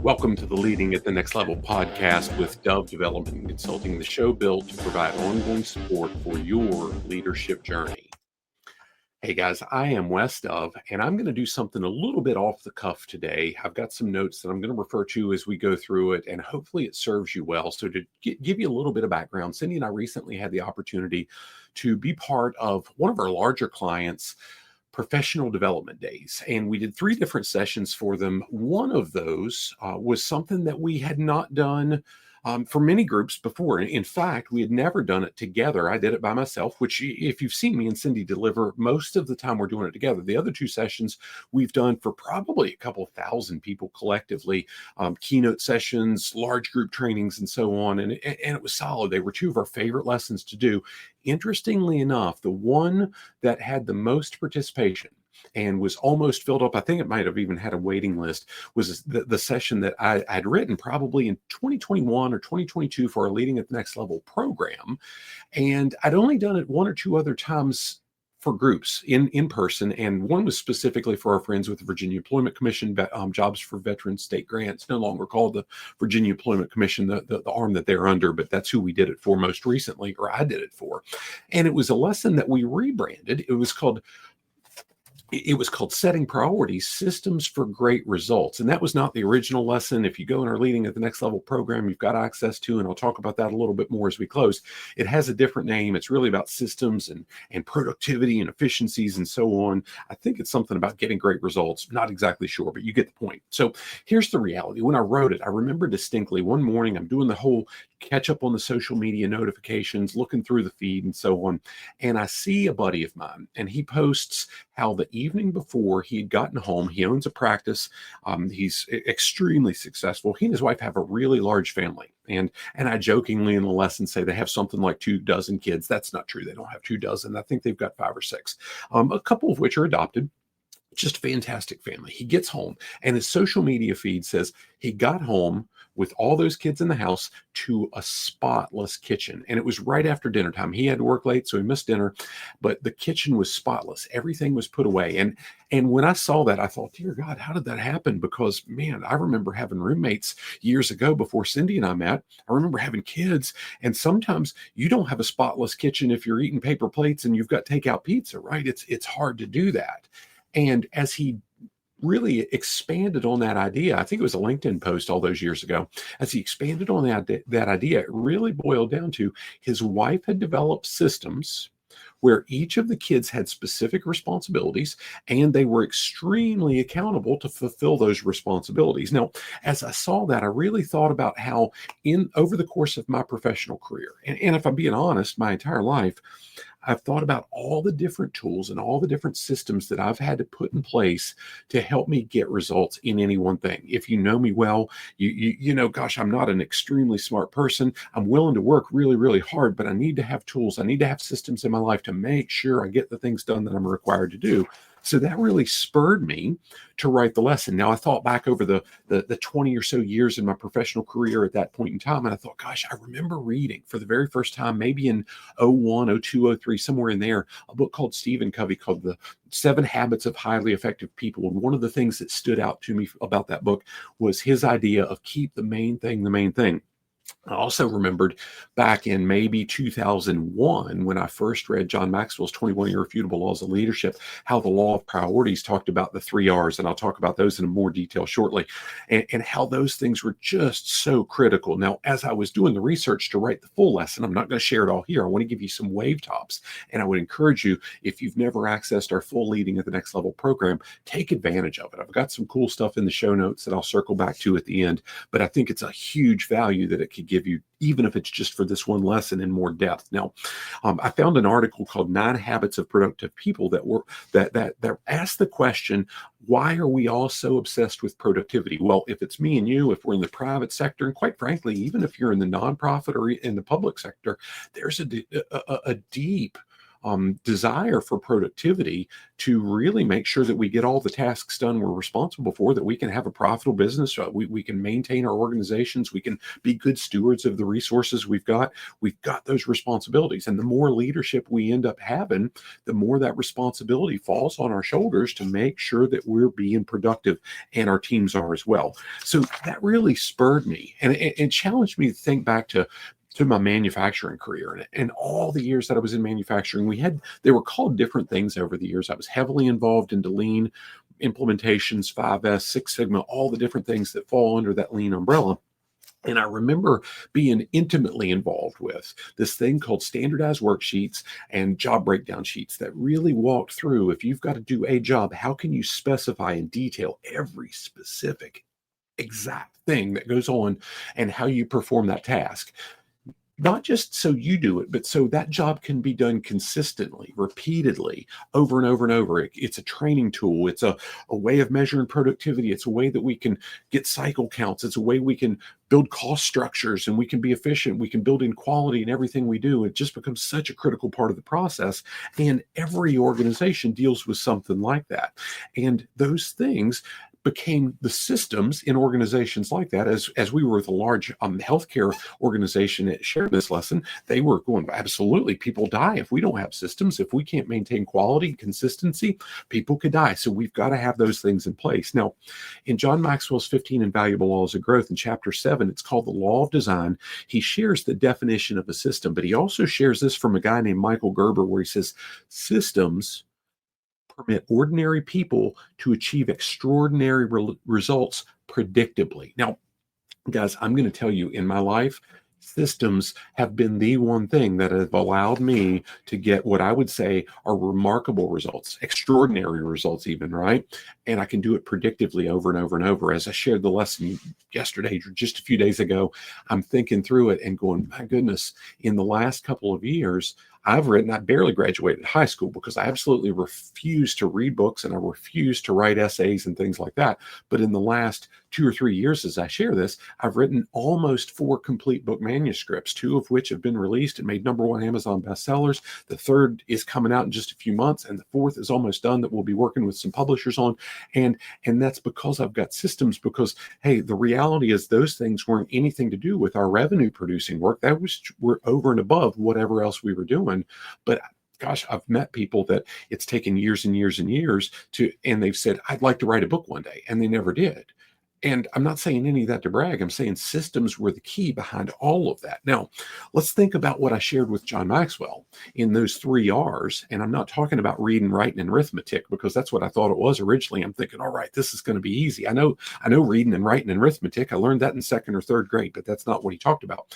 Welcome to the Leading at the Next Level podcast with Dove Development and Consulting, the show built to provide ongoing support for your leadership journey. Hey guys, I am Wes Dove, and I'm going to do something a little bit off the cuff today. I've got some notes that I'm going to refer to as we go through it, and hopefully it serves you well. So to give you a little bit of background, Cindy and I recently had the opportunity to be part of one of our larger clients' professional development days. And we did 3 different sessions for them. One of those was something that we had not done for many groups before. In fact, we had never done it together. I did it by myself, which if you've seen me and Cindy deliver, most of the time we're doing it together. The other 2 sessions we've done for probably a couple thousand people collectively, keynote sessions, large group trainings, and so on. And it was solid. They were 2 of our favorite lessons to do. Interestingly enough, the one that had the most participation and was almost filled up, I think it might have even had a waiting list, was the session that I'd written probably in 2021 or 2022 for our Leading at the Next Level program. And I'd only done it 1 or 2 other times for groups in person, and one was specifically for our friends with the Virginia Employment Commission, Jobs for Veterans State Grants, no longer called the Virginia Employment Commission, the arm that they're under, but that's who we did it for most recently, or I did it for. And it was a lesson that we rebranded. It was called Setting Priorities, Systems for Great Results. And that was not the original lesson. If you go in our Leading at the Next Level program, you've got access to, and I'll talk about that a little bit more as we close. It has a different name. It's really about systems and productivity and efficiencies and so on. I think it's something about getting great results. Not exactly sure, but you get the point. So here's the reality. When I wrote it, I remember distinctly one morning, I'm doing the whole catch up on the social media notifications, looking through the feed and so on. And I see a buddy of mine, and he posts how the evening before he had gotten home. He owns a practice. He's extremely successful. He and his wife have a really large family. And I jokingly in the lesson say they have something like 24 kids. That's not true. They don't have 24. I think they've got 5 or 6, a couple of which are adopted. Just fantastic family. He gets home and his social media feed says he got home with all those kids in the house to a spotless kitchen. And it was right after dinner time. He had to work late, so he missed dinner, but the kitchen was spotless. Everything was put away. And when I saw that, I thought, dear God, how did that happen? Because man, I remember having roommates years ago before Cindy and I met. I remember having kids, and sometimes you don't have a spotless kitchen if you're eating paper plates and you've got takeout pizza, right? It's hard to do that. And as he really expanded on that idea, I think it was a LinkedIn post all those years ago, as he expanded on that idea, it really boiled down to his wife had developed systems where each of the kids had specific responsibilities, and they were extremely accountable to fulfill those responsibilities. Now, as I saw that, I really thought about how over the course of my professional career, and if I'm being honest, my entire life, I've thought about all the different tools and all the different systems that I've had to put in place to help me get results in any one thing. If you know me well, you know, gosh, I'm not an extremely smart person. I'm willing to work really, really hard, but I need to have tools. I need to have systems in my life to make sure I get the things done that I'm required to do. So that really spurred me to write the lesson. Now, I thought back over the 20 or so years in my professional career at that point in time, and I thought, gosh, I remember reading for the very first time, maybe in 01, 02, 03, somewhere in there, a book called Stephen Covey called The 7 Habits of Highly Effective People. And one of the things that stood out to me about that book was his idea of keep the main thing the main thing. I also remembered back in maybe 2001, when I first read John Maxwell's 21 Irrefutable Laws of Leadership, how the law of priorities talked about the 3 R's, and I'll talk about those in more detail shortly, and how those things were just so critical. Now, as I was doing the research to write the full lesson, I'm not going to share it all here. I want to give you some wave tops, and I would encourage you, if you've never accessed our full Leading at the Next Level program, take advantage of it. I've got some cool stuff in the show notes that I'll circle back to at the end, but I think it's a huge value that it could give you, even if it's just for this one lesson in more depth. Now, I found an article called 9 Habits of Productive People that asked the question, why are we all so obsessed with productivity? Well, if it's me and you, if we're in the private sector, and quite frankly, even if you're in the nonprofit or in the public sector, there's a deep desire for productivity to really make sure that we get all the tasks done we're responsible for, that we can have a profitable business, we can maintain our organizations, we can be good stewards of the resources we've got. We've got those responsibilities. And the more leadership we end up having, the more that responsibility falls on our shoulders to make sure that we're being productive, and our teams are as well. So that really spurred me and challenged me to think back to my manufacturing career and all the years that I was in manufacturing. They were called different things over the years. I was heavily involved into lean implementations, 5S, Six Sigma, all the different things that fall under that lean umbrella. And I remember being intimately involved with this thing called standardized worksheets and job breakdown sheets that really walked through, if you've got to do a job, how can you specify in detail every specific exact thing that goes on and how you perform that task? Not just so you do it, but so that job can be done consistently, repeatedly, over and over and over. It's a training tool. It's a way of measuring productivity. It's a way that we can get cycle counts. It's a way we can build cost structures, and we can be efficient. We can build in quality in everything we do. It just becomes such a critical part of the process. And every organization deals with something like that. And those things became the systems in organizations like that. As we were with a large healthcare organization that shared this lesson, they were going, absolutely, people die if we don't have systems. If we can't maintain quality, consistency, people could die. So we've got to have those things in place. Now, in John Maxwell's 15 Invaluable Laws of Growth, in chapter 7, it's called the Law of Design. He shares the definition of a system, but he also shares this from a guy named Michael Gerber, where he says, systems permit ordinary people to achieve extraordinary results predictably. Now, guys, I'm going to tell you, in my life, systems have been the one thing that have allowed me to get what I would say are remarkable results, extraordinary results even, right? And I can do it predictively over and over and over. As I shared the lesson yesterday, just a few days ago, I'm thinking through it and going, my goodness, in the last couple of years, I barely graduated high school because I absolutely refused to read books and I refused to write essays and things like that. But in the last 2 or 3 years, as I share this, I've written almost 4 complete book manuscripts, 2 of which have been released and made #1 Amazon bestsellers. The third is coming out in just a few months, and the fourth is almost done that we'll be working with some publishers on. And that's because I've got systems, because, hey, the reality is those things weren't anything to do with our revenue producing work. We're over and above whatever else we were doing. But gosh, I've met people that it's taken years and years and years and they've said, I'd like to write a book one day, and they never did. And I'm not saying any of that to brag. I'm saying systems were the key behind all of that. Now, let's think about what I shared with John Maxwell in those 3 R's. And I'm not talking about reading, writing, and arithmetic, because that's what I thought it was originally. I'm thinking, all right, this is going to be easy. I know reading and writing and arithmetic. I learned that in 2nd or 3rd grade, but that's not what he talked about.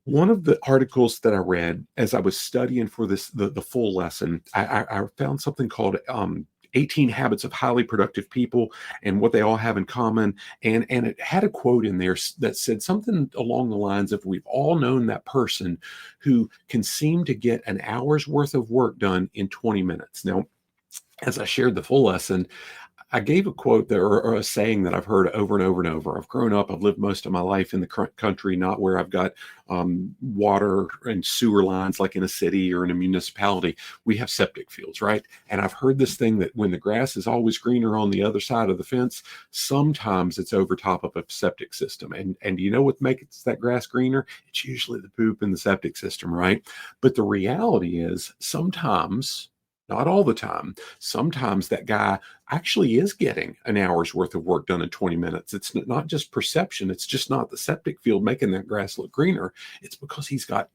One of the articles that I read as I was studying for the full lesson, I found something called 18 Habits of Highly Productive People and what they all have in common. And it had a quote in there that said something along the lines of, we've all known that person who can seem to get an hour's worth of work done in 20 minutes. Now, as I shared the full lesson, I gave a quote there, or a saying that I've heard over and over and over. I've grown up, I've lived most of my life in the country, not where I've got water and sewer lines like in a city or in a municipality. We have septic fields, right? And I've heard this thing that when the grass is always greener on the other side of the fence, sometimes it's over top of a septic system. And you know what makes that grass greener? It's usually the poop in the septic system, right? But the reality is sometimes, not all the time, sometimes that guy actually is getting an hour's worth of work done in 20 minutes. It's not just perception. It's just not the septic field making that grass look greener. It's because he's got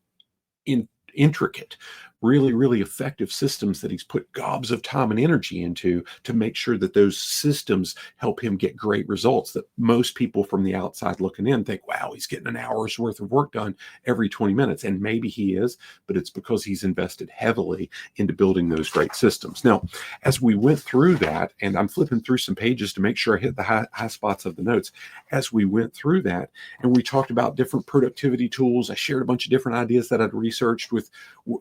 intricate, really, really effective systems that he's put gobs of time and energy into to make sure that those systems help him get great results that most people from the outside looking in think, wow, he's getting an hour's worth of work done every 20 minutes. And maybe he is, but it's because he's invested heavily into building those great systems. Now, as we went through that, and I'm flipping through some pages to make sure I hit the high spots of the notes, as we went through that, and we talked about different productivity tools, I shared a bunch of different ideas that I'd researched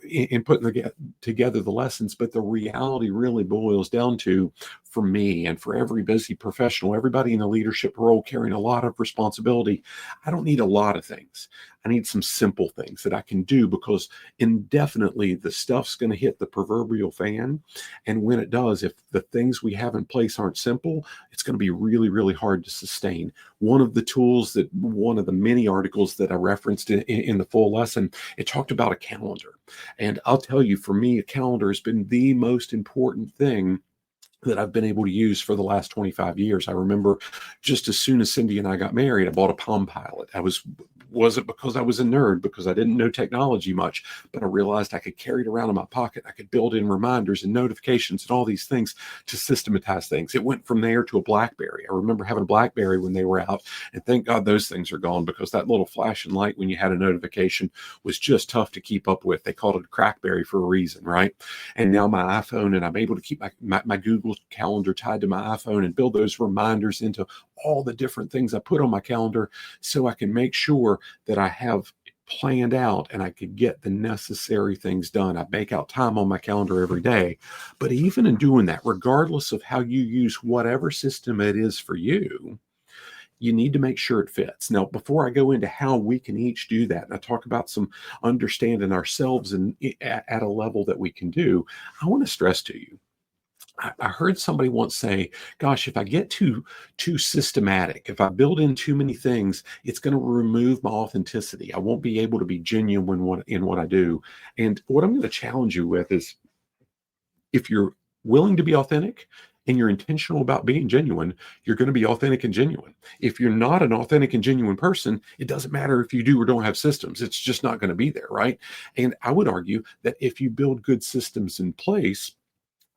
in putting together the lessons. But the reality really boils down to for me and for every busy professional, everybody in a leadership role carrying a lot of responsibility, I don't need a lot of things. I need some simple things that I can do, because indefinitely the stuff's going to hit the proverbial fan. And when it does, if the things we have in place aren't simple, it's going to be really, really hard to sustain. One of the tools that one of the many articles that I referenced in the full lesson, it talked about a calendar. And I'll tell you, for me, a calendar has been the most important thing that I've been able to use for the last 25 years. I remember just as soon as Cindy and I got married, I bought a Palm Pilot. Wasn't because I was a nerd, because I didn't know technology much, but I realized I could carry it around in my pocket. I could build in reminders and notifications and all these things to systematize things. It went from there to a BlackBerry. I remember having a BlackBerry when they were out, and thank God those things are gone, because that little flashing light when you had a notification was just tough to keep up with. They called it a Crackberry for a reason, right? And now my iPhone, and I'm able to keep my Google Calendar tied to my iPhone and build those reminders into all the different things I put on my calendar, so I can make sure that I have planned out and I could get the necessary things done. I make out time on my calendar every day. But even in doing that, regardless of how you use whatever system it is for you, you need to make sure it fits. Now, before I go into how we can each do that, and I talk about some understanding ourselves and at a level that we can do, I want to stress to you, I heard somebody once say, gosh, if I get too systematic, if I build in too many things, it's going to remove my authenticity. I won't be able to be genuine in what I do. And what I'm going to challenge you with is, if you're willing to be authentic and you're intentional about being genuine, you're going to be authentic and genuine. If you're not an authentic and genuine person, it doesn't matter if you do or don't have systems. It's just not going to be there, right? And I would argue that if you build good systems in place,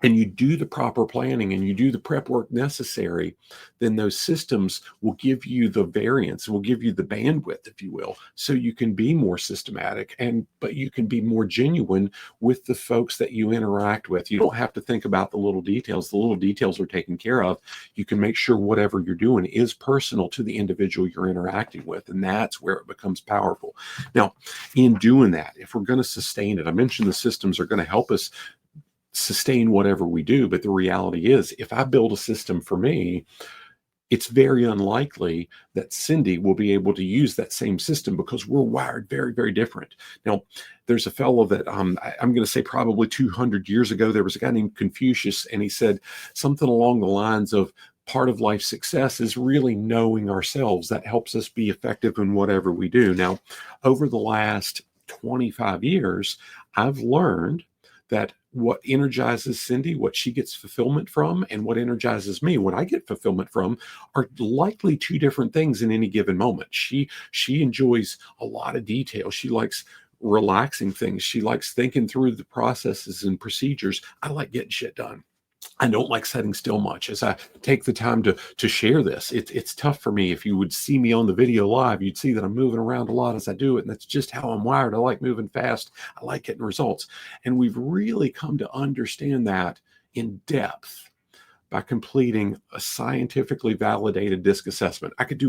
and you do the proper planning and you do the prep work necessary, then those systems will give you the variance, will give you the bandwidth, if you will, so you can be more systematic, but you can be more genuine with the folks that you interact with. You don't have to think about the little details. The little details are taken care of. You can make sure whatever you're doing is personal to the individual you're interacting with, and that's where it becomes powerful. Now, in doing that, if we're going to sustain it, I mentioned the systems are going to help us sustain whatever we do. But the reality is, if I build a system for me, it's very unlikely that Cindy will be able to use that same system, because we're wired very, very different. Now, there's a fellow that I'm going to say probably 200 years ago, there was a guy named Confucius, and he said something along the lines of, part of life success is really knowing ourselves. That helps us be effective in whatever we do. Now, over the last 25 years, I've learned that what energizes Cindy, what she gets fulfillment from, and what energizes me, what I get fulfillment from, are likely two different things in any given moment. She enjoys a lot of detail. She likes relaxing things. She likes thinking through the processes and procedures. I like getting shit done. I don't like sitting still much. As I take the time to share this, it's tough for me. If you would see me on the video live, you'd see that I'm moving around a lot as I do it. And that's just how I'm wired. I like moving fast. I like getting results. And we've really come to understand that in depth by completing a scientifically validated DISC assessment. I could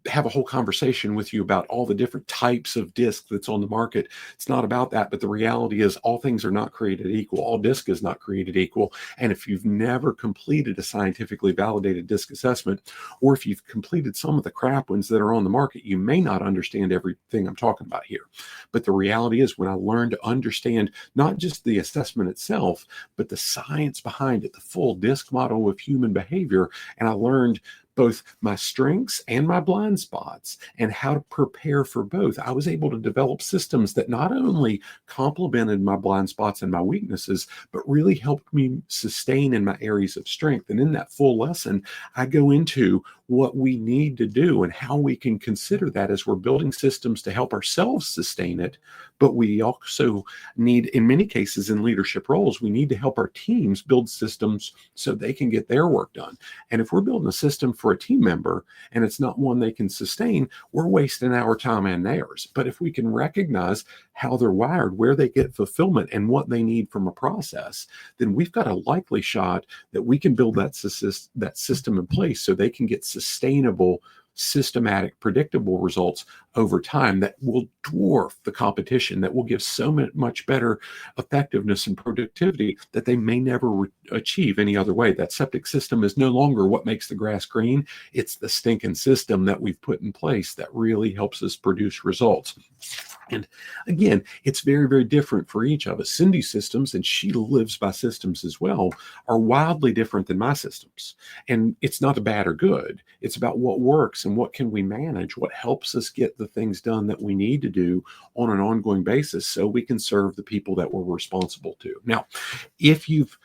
have a whole conversation with you about all the different types of DISC that's on the market. It's not about that, but the reality is all things are not created equal. All DISC is not created equal. And if you've never completed a scientifically validated DISC assessment, or if you've completed some of the crap ones that are on the market, you may not understand everything I'm talking about here. But the reality is, when I learned to understand not just the assessment itself, but the science behind it, the full DISC model of human behavior, and I learned both my strengths and my blind spots and how to prepare for both, I was able to develop systems that not only complemented my blind spots and my weaknesses, but really helped me sustain in my areas of strength. And in that full lesson, I go into what we need to do and how we can consider that as we're building systems to help ourselves sustain it. But we also need, in many cases in leadership roles, we need to help our teams build systems so they can get their work done. And if we're building a system for a team member and it's not one they can sustain, we're wasting our time and theirs. But if we can recognize how they're wired, where they get fulfillment, and what they need from a process, then we've got a likely shot that we can build that system in place so they can get sustainable systematic, predictable results over time that will dwarf the competition, that will give so much better effectiveness and productivity that they may never achieve any other way. That septic system is no longer what makes the grass green. It's the stinking system that we've put in place that really helps us produce results. And again, it's very, very different for each of us. Cindy's systems, and she lives by systems as well, are wildly different than my systems. And it's not a bad or good. It's about what works and what can we manage, what helps us get the things done that we need to do on an ongoing basis so we can serve the people that we're responsible to. Now, if you've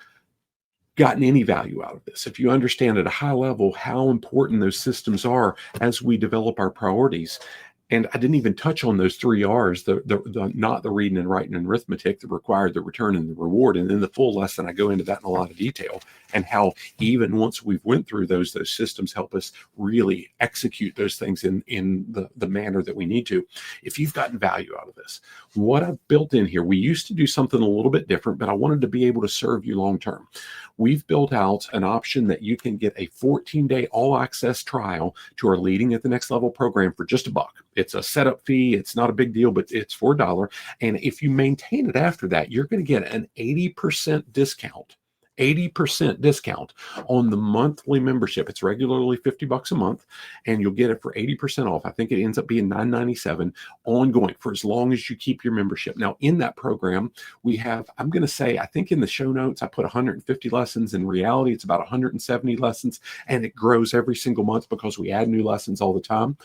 gotten any value out of this, if you understand at a high level how important those systems are as we develop our priorities, and I didn't even touch on those 3 R's, the not the reading and writing and arithmetic, the required, the return, and the reward. And in the full lesson, I go into that in a lot of detail and how even once we've went through those systems help us really execute those things in the manner that we need to. If you've gotten value out of this, what I've built in here, we used to do something a little bit different, but I wanted to be able to serve you long term. We've built out an option that you can get a 14-day all-access trial to our Leading at the Next Level program for just $1. It's a setup fee. It's not a big deal, but it's for $1. And if you maintain it after that, you're going to get an 80% discount. 80% discount on the monthly membership. It's regularly $50 a month, and you'll get it for 80% off. I think it ends up being $9.97 ongoing for as long as you keep your membership. Now, in that program, we have, I'm going to say, I think in the show notes, I put 150 lessons. In reality, it's about 170 lessons, and it grows every single month because we add new lessons all the time.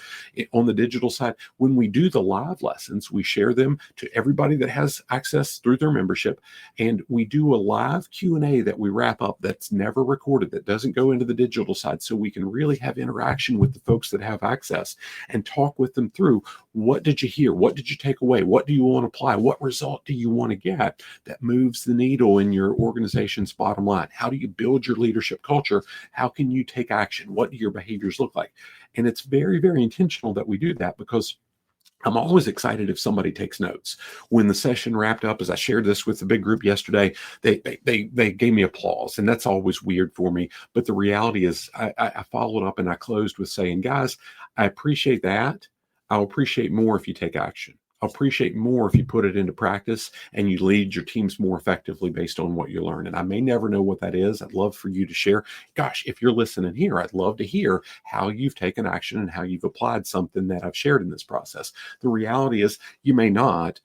On the digital side, when we do the live lessons, we share them to everybody that has access through their membership, and we do a live Q&A that we wrap up that's never recorded, that doesn't go into the digital side, so we can really have interaction with the folks that have access and talk with them through what did you hear, what did you take away, what do you want to apply, what result do you want to get that moves the needle in your organization's bottom line, how do you build your leadership culture, how can you take action, what do your behaviors look like. And it's very, very intentional that we do that because I'm always excited if somebody takes notes. When the session wrapped up, as I shared this with the big group yesterday, they gave me applause, and that's always weird for me. But the reality is I followed up and I closed with saying, guys, I appreciate that. I'll appreciate more if you take action. I'll appreciate more if you put it into practice and you lead your teams more effectively based on what you learn. And I may never know what that is. I'd love for you to share. Gosh, if you're listening here, I'd love to hear how you've taken action and how you've applied something that I've shared in this process. The reality is you may not,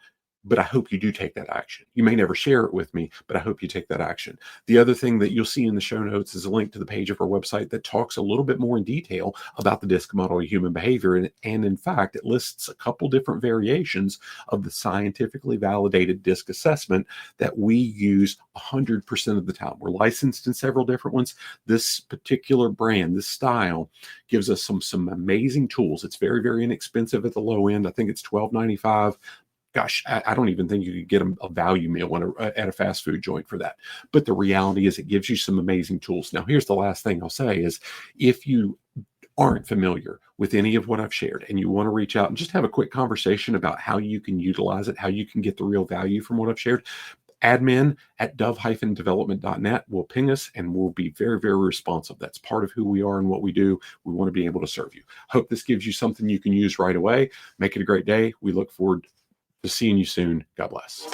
but I hope you do take that action. You may never share it with me, but I hope you take that action. The other thing that you'll see in the show notes is a link to the page of our website that talks a little bit more in detail about the DISC model of human behavior. And in fact, it lists a couple different variations of the scientifically validated DISC assessment that we use 100% of the time. We're licensed in several different ones. This particular brand, this style, gives us some amazing tools. It's very, very inexpensive at the low end. I think it's $12.95. Gosh, I don't even think you could get a value meal at a fast food joint for that. But the reality is it gives you some amazing tools. Now, here's the last thing I'll say is if you aren't familiar with any of what I've shared and you want to reach out and just have a quick conversation about how you can utilize it, how you can get the real value from what I've shared, admin@dove-development.net will ping us and we'll be very, very responsive. That's part of who we are and what we do. We want to be able to serve you. Hope this gives you something you can use right away. Make it a great day. We look forward to seeing you soon. God bless.